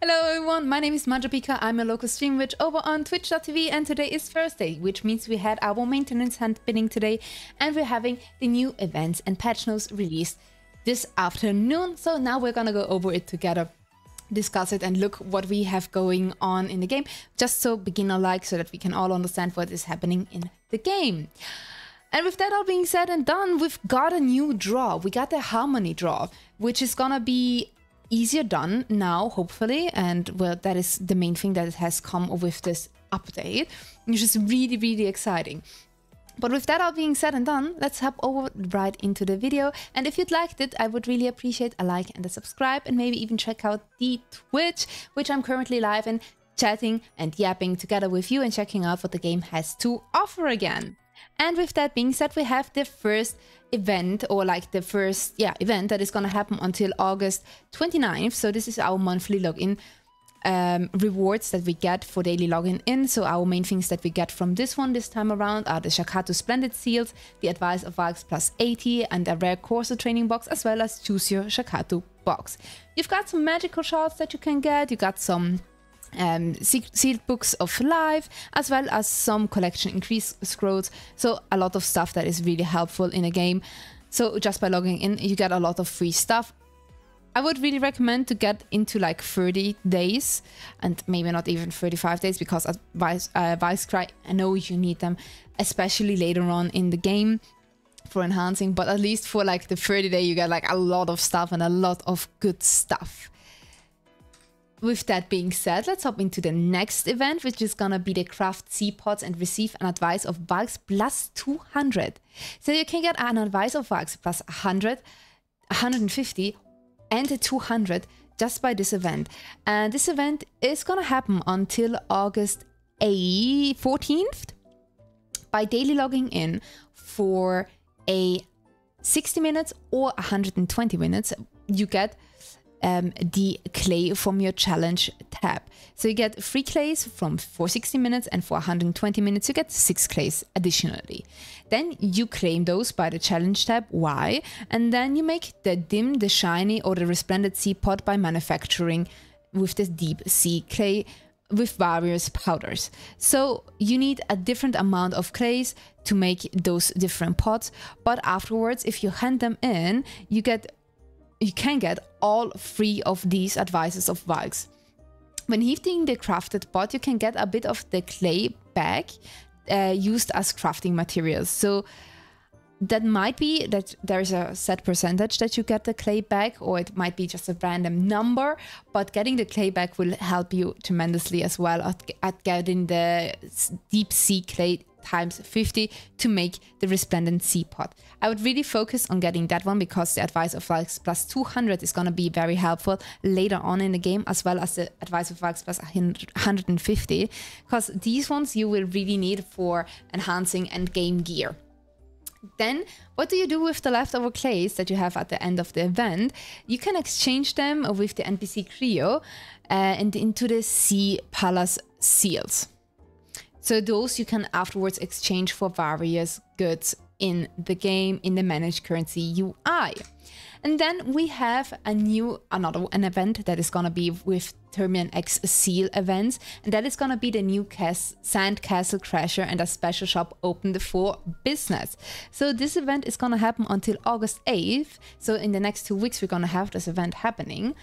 Hello everyone, my name is mmorpg. I'm a local stream witch over on twitch.tv, and today is Thursday, which means we had our maintenance hunt bidding today, and we're having the new events and patch notes released this afternoon. So now we're gonna go over it together, discuss it, and look what we have going on in the game, just so beginner-like, so that we can all understand what is happening in the game. And with that all being said and done, we've got a new draw. We got the Harmony Draught, which is gonna be easier done now, hopefully, and well, that is the main thing that has come with this update, which is really exciting. But with that all being said and done, let's hop over right into the video. And if you'd liked it, I would really appreciate a like and a subscribe, and maybe even check out the Twitch, which I'm currently live and chatting and yapping together with you and checking out what the game has to offer again. And with that being said, we have the first event, or like the first event that is going to happen until August 29th. So this is our monthly login rewards that we get for daily login in. So our main things that we get from this one this time around are the Shakatu Splendid Seals, the Advice of Valks plus 80, and a rare Corso training box, as well as Choose Your Shakatu box. You've got some magical shards that you can get. You got some sealed books of life, as well as some collection increase scrolls. So a lot of stuff that is really helpful in a game. So just by logging in, you get a lot of free stuff. I would really recommend to get into like 30 days, and maybe not even 35 days, because Vice Cry, I know you need them, especially later on in the game for enhancing, but at least for like the 30-day, you get like a lot of stuff and a lot of good stuff. With that being said, let's hop into the next event, which is gonna be the Craft Sea Pods and receive an Advice of Valks plus 200. So you can get an Advice of Valks plus 100, 150 and 200 just by this event. And this event is gonna happen until August 14th by daily logging in for a 60 minutes or 120 minutes. You get the clay from your challenge tab. So you get 3 clays for 60 minutes, and for 120 minutes you get 6 clays additionally. Then you claim those by the challenge tab Y, and then you make the dim, the shiny, or the resplendent sea pot by manufacturing with the deep sea clay with various powders. So you need a different amount of clays to make those different pots, but afterwards, if you hand them in, you can get all 3 of these Advices of Valks. When heating the crafted pot, you can get a bit of the clay back used as crafting materials. So that might be that there is a set percentage that you get the clay back, or it might be just a random number, but getting the clay back will help you tremendously as well at getting the deep sea clay times 50 to make the resplendent sea pot. I would really focus on getting that one, because the Advice of Valks plus 200 is going to be very helpful later on in the game, as well as the Advice of Valks plus 150, because these ones you will really need for enhancing and game gear. Then, what do you do with the leftover clays that you have at the end of the event? You can exchange them with the NPC Creo and into the Sea Palace Seals. So those you can afterwards exchange for various goods in the game, in the Managed Currency UI. And then we have an event that is gonna be with Termian X Seal events, and that is gonna be the new Sand Castle Crasher and a special shop opened for business. So this event is gonna happen until August 8th. So in the next 2 weeks, we're gonna have this event happening.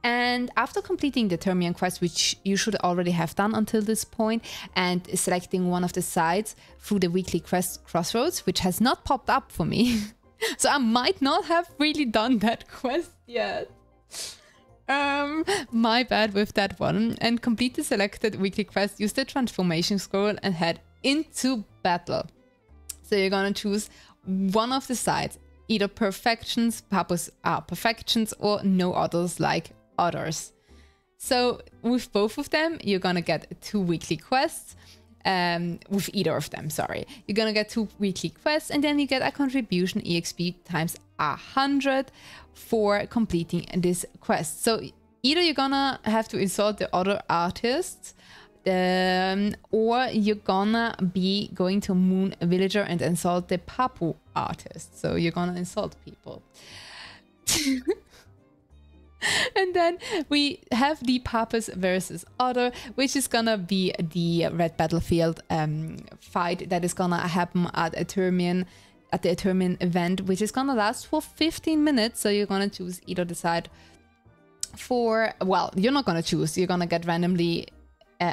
And after completing the Termian quest, which you should already have done until this point, and selecting one of the sides through the weekly quest Crossroads, which has not popped up for me. So I might not have really done that quest yet. My bad with that one. And complete the selected weekly quest, use the transformation scroll and head into battle. So you're gonna choose one of the sides, either perfections, perfections, or no others like others. So with both of them, you're gonna get 2 weekly quests. With either of them, sorry. You're gonna get 2 weekly quests, and then you get a contribution EXP times 100 for completing this quest. So either you're gonna have to insult the other artists, or you're gonna be going to Moon Villager and insult the Papu artist. So you're gonna insult people. And then we have the Papas versus Other, which is gonna be the Red Battlefield fight that is gonna happen at the Eternian event, which is gonna last for 15 minutes. So you're gonna choose either the side for, well, you're not gonna choose, you're gonna get randomly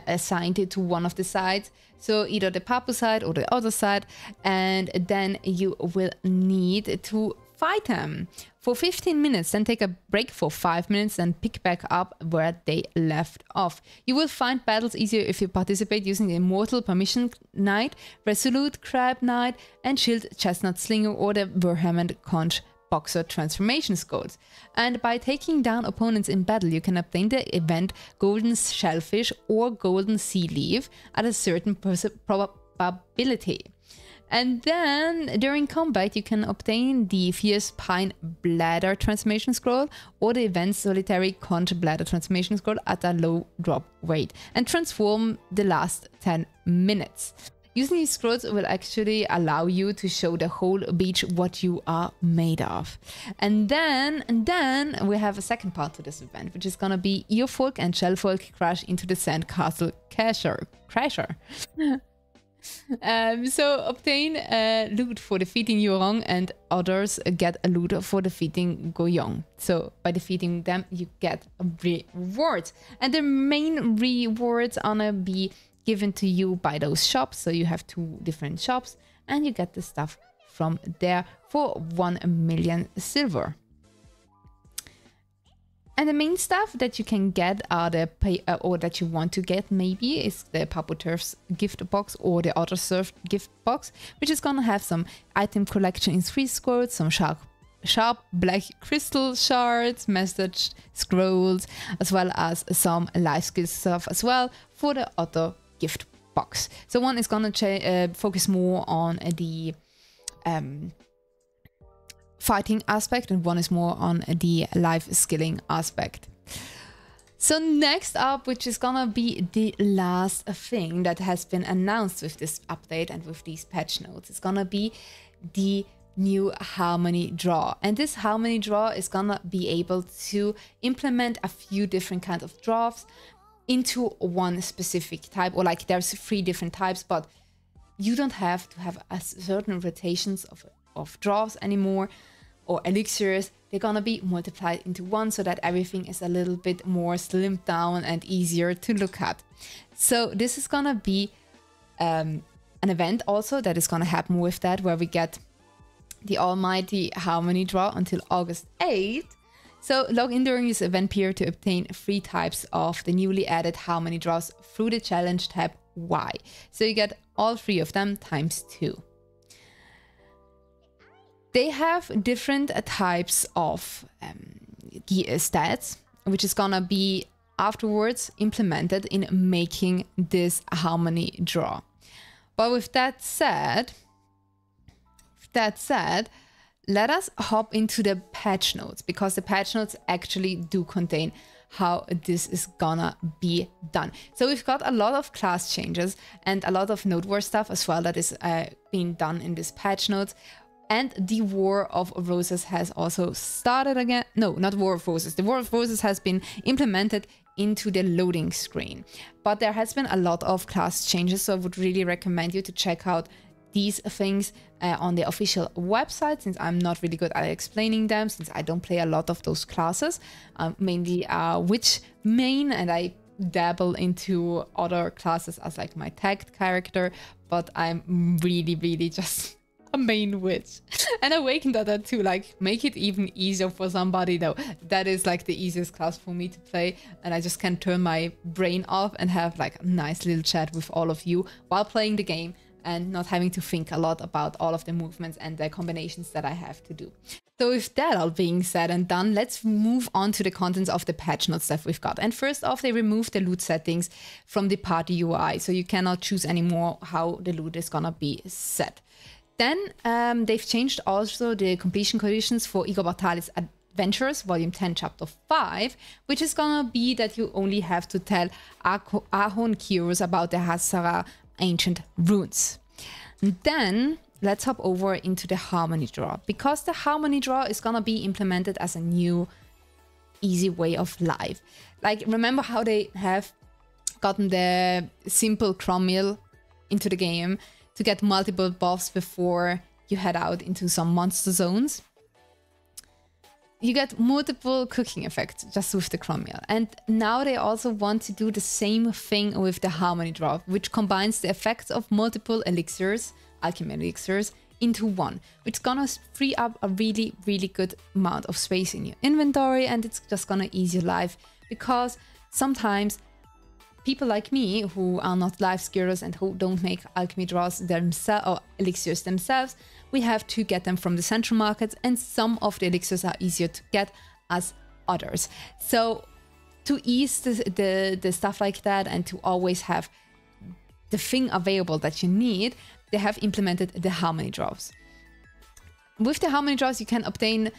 assigned it to one of the sides. So either the Papu side or the other side, and then you will need to fight them for 15 minutes, then take a break for 5 minutes and pick back up where they left off. You will find battles easier if you participate using the Immortal Permission Knight, Resolute Crab Knight, and Shield Chestnut Slinger or the Verhammed Conch Boxer transformation scrolls. And by taking down opponents in battle, you can obtain the event Golden Shellfish or Golden Sea Leaf at a certain probability. And then during combat, you can obtain the Fierce Pine Bladder transformation scroll or the event Solitary Conch Bladder transformation scroll at a low drop rate and transform the last 10 minutes. Using these scrolls will actually allow you to show the whole beach what you are made of. And then we have a second part to this event, which is gonna be Earfolk and Shellfolk crash into the Sandcastle Crasher. So obtain loot for defeating Yurong, and others get a loot for defeating Goyong. So by defeating them, you get a reward. And the main rewards are gonna be given to you by those shops. So you have 2 different shops and you get the stuff from there for 1 million silver. And the main stuff that you can get are the or that you want to get maybe is the Papu Turf's gift box or the Other Surf gift box, which is gonna have some item collection in 3 scrolls, some sharp black crystal shards, message scrolls, as well as some life skill stuff as well for the Other gift box. So one is gonna focus more on the fighting aspect, and one is more on the life skilling aspect. So next up, which is gonna be the last thing that has been announced with this update and with these patch notes, is gonna be the new Harmony Draw. And this Harmony Draw is gonna be able to implement a few different kinds of drafts into one specific type, or like there's 3 different types, but you don't have to have a certain rotations of draws anymore, or elixirs. They're gonna be multiplied into one so that everything is a little bit more slimmed down and easier to look at. So this is gonna be an event also that is gonna happen with that, where we get the almighty Harmony Draw until August 8th. So log in during this event period to obtain 3 types of the newly added Harmony Draws through the challenge tab Y. So you get all 3 of them times 2. They have different types of stats, which is gonna be afterwards implemented in making this Harmony Draw. But with that said, let us hop into the patch notes, because the patch notes actually do contain how this is gonna be done. So we've got a lot of class changes and a lot of node war stuff as well that is being done in this patch notes. And the War of Roses has also started again. No, not War of Roses. The War of Roses has been implemented into the loading screen. But there has been a lot of class changes, so I would really recommend you to check out these things on the official website, since I'm not really good at explaining them, since I don't play a lot of those classes. Mainly Witch main, and I dabble into other classes as like my tagged character, but I'm really just a main witch. And Awakened at that to like make it even easier for somebody, though. That is like the easiest class for me to play, and I just can turn my brain off and have like a nice little chat with all of you while playing the game, and not having to think a lot about all of the movements and the combinations that I have to do. So with that all being said and done, let's move on to the contents of the patch notes that we've got. And first off, they removed the loot settings from the party UI, so you cannot choose anymore how the loot is gonna be set. Then they've changed also the completion conditions for Igor Bartali's Adventures, Volume 10, Chapter 5, which is gonna be that you only have to tell Ahon Kiros about the Hasara ancient runes. And then let's hop over into the Harmony Draw, because the Harmony Draw is gonna be implemented as a new easy way of life. Like, remember how they have gotten the simple cron meal into the game to get multiple buffs before you head out into some monster zones? You get multiple cooking effects just with the cron meal. And now they also want to do the same thing with the Harmony Draught, which combines the effects of multiple elixirs, alchemy elixirs, into one, which is gonna free up a really, really good amount of space in your inventory, and it's just gonna ease your life, because sometimes people like me who are not life skillers and who don't make alchemy draughts themselves or elixirs themselves, we have to get them from the central markets, and some of the elixirs are easier to get as others. So to ease the stuff like that and to always have the thing available that you need, they have implemented the Harmony Draughts. With the Harmony Draughts, you can obtain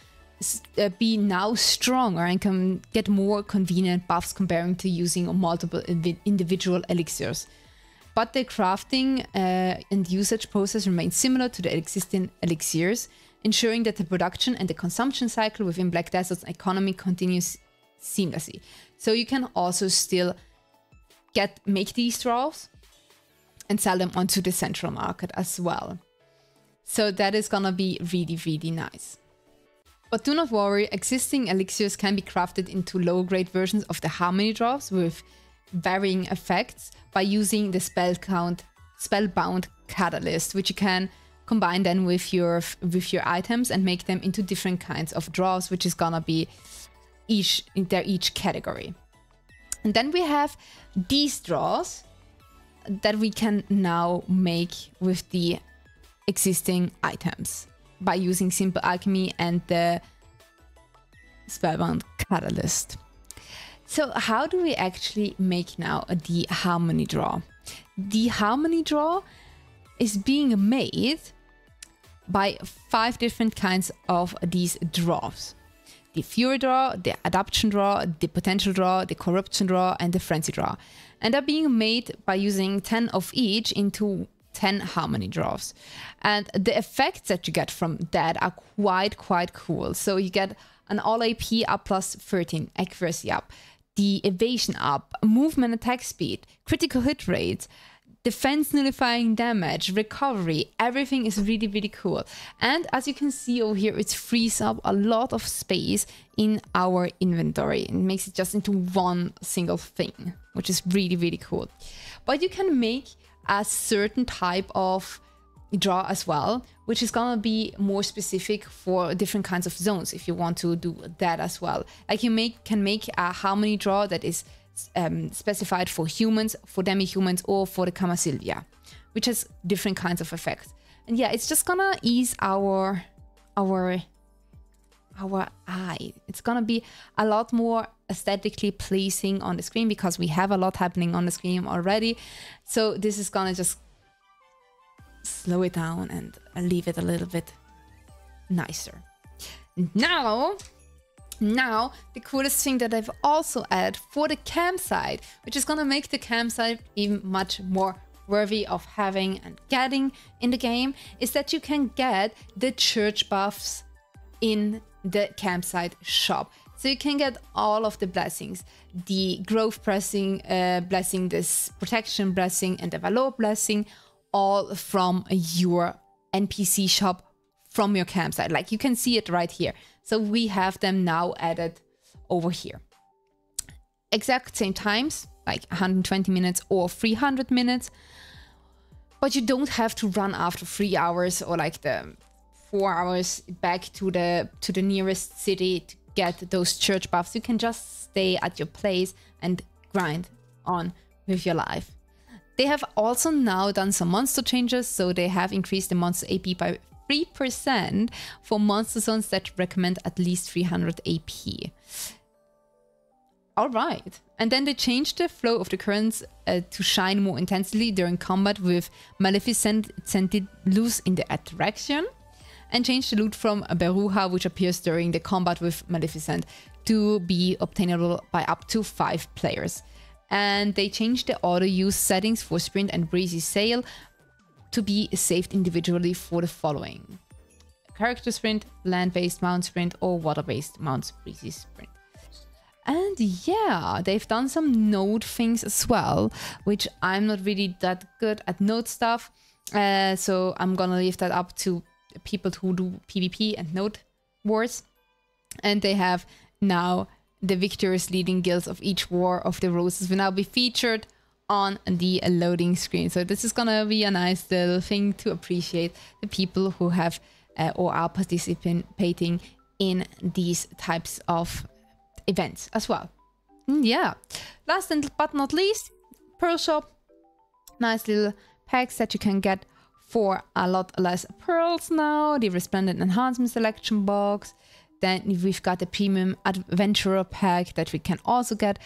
be now stronger and can get more convenient buffs comparing to using multiple individual elixirs. But the crafting and usage process remains similar to the existing elixirs, ensuring that the production and the consumption cycle within Black Desert's economy continues seamlessly. So you can also still make these draughts and sell them onto the central market as well. So that is gonna be really, really nice. But do not worry, existing elixirs can be crafted into low-grade versions of the Harmony Draughts with varying effects by using the Spellbound Catalyst, which you can combine then with your items and make them into different kinds of draughts, which is gonna be each category. And then we have these draughts that we can now make with the existing items by using simple alchemy and the Spellbound Catalyst. So how do we actually make now the Harmony Draw? The Harmony Draw is being made by 5 different kinds of these draws. The Fury Draw, the Adaption Draw, the Potential Draw, the Corruption Draw, and the Frenzy Draw. And they're being made by using 10 of each into 10 Harmony Draughts. And the effects that you get from that are quite cool. So you get an all AP up plus 13, accuracy up, the evasion up, movement attack speed, critical hit rate, defense nullifying damage, recovery, everything is really, really cool. And as you can see over here, it frees up a lot of space in our inventory and makes it just into one single thing, which is really, really cool. But you can make a certain type of draw as well, which is gonna be more specific for different kinds of zones if you want to do that as well. Like you can make a Harmony Draw that is specified for humans, for demi-humans, or for the Camarilla, which has different kinds of effects. And yeah, it's just gonna ease our eye. It's gonna be a lot more aesthetically pleasing on the screen because we have a lot happening on the screen already. So this is gonna just slow it down and leave it a little bit nicer. Now, the coolest thing that I've also added for the campsite, which is gonna make the campsite even much more worthy of having and getting in the game, is that you can get the church buffs in the campsite shop. So you can get all of the blessings, the growth blessing, this protection blessing, and the valor blessing, all from your NPC shop from your campsite. Like you can see it right here. So we have them now added over here. Exact same times, like 120 minutes or 300 minutes. But you don't have to run after 3 hours or like the 4 hours back to the nearest city to get those church buffs. You can just stay at your place and grind on with your life. They have also now done some monster changes, so they have increased the monster AP by 3% for monster zones that recommend at least 300 AP. Alright, and then they changed the flow of the currents to shine more intensely during combat with Maleficent scented loose in the attraction, and changed the loot from Beruha, which appears during the combat with Maleficent, to be obtainable by up to 5 players. And they changed the auto-use settings for Sprint and Breezy Sail to be saved individually for the following: Character Sprint, Land-based Mount Sprint, or Water-based Mount Breezy Sprint. yeah, they've done some node things as well, which I'm not really that good at node stuff. So I'm gonna leave that up to people who do PvP and node wars. And they have now the victorious leading guilds of each war of the roses will now be featured on the loading screen. So this is gonna be a nice little thing to appreciate the people who have or are participating in these types of events as well. Yeah, last but not least, Pearl Shop. Nice little packs that you can get for a lot less pearls now. The Resplendent Enhancement Selection box. Then we've got the Premium Adventurer pack that we can also get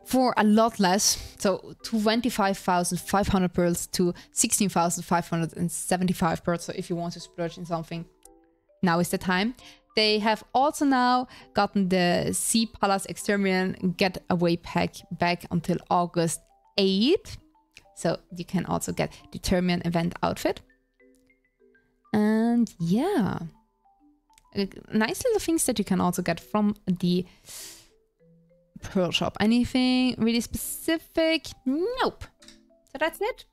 for a lot less. So 25,500 pearls to 16,575 pearls. So if you want to splurge in something, now is the time. They have also now gotten the Sea Palace Extermian Getaway pack back until August 8th. So you can also get the Termian event outfit. And yeah, nice little things that you can also get from the Pearl Shop. Anything really specific? Nope. So that's it.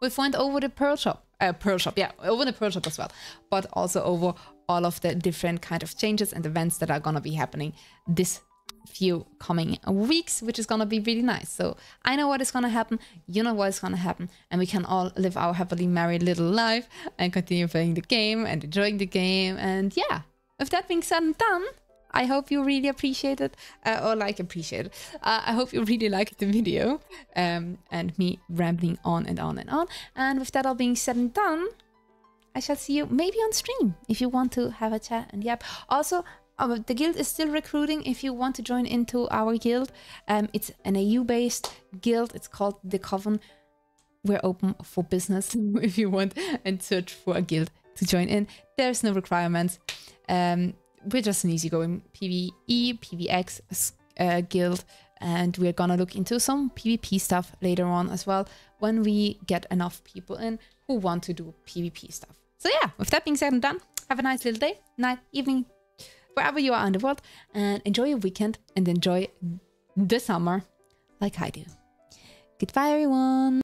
We went over the Pearl Shop. Yeah, over the Pearl Shop as well. But also over all of the different kind of changes and events that are gonna be happening this few coming weeks, which is gonna be really nice. So I know what is gonna happen, you know what is gonna happen, and we can all live our happily married little life and continue playing the game and enjoying the game. And yeah, with that being said and done, I hope you really appreciate it, I hope you really liked the video and me rambling on and on and on. And with that all being said and done, I shall see you maybe on stream if you want to have a chat and yep. Also, the guild is still recruiting if you want to join into our guild. It's an AU-based guild. It's called The Coven. We're open for business if you want and search for a guild to join in. There's no requirements. We're just an easygoing PvE, PvX guild, and we're gonna look into some PvP stuff later on as well when we get enough people in who want to do PvP stuff. So yeah, with that being said and done, have a nice little day, night, evening, wherever you are in the world, and enjoy your weekend and enjoy the summer like I do. Goodbye, everyone.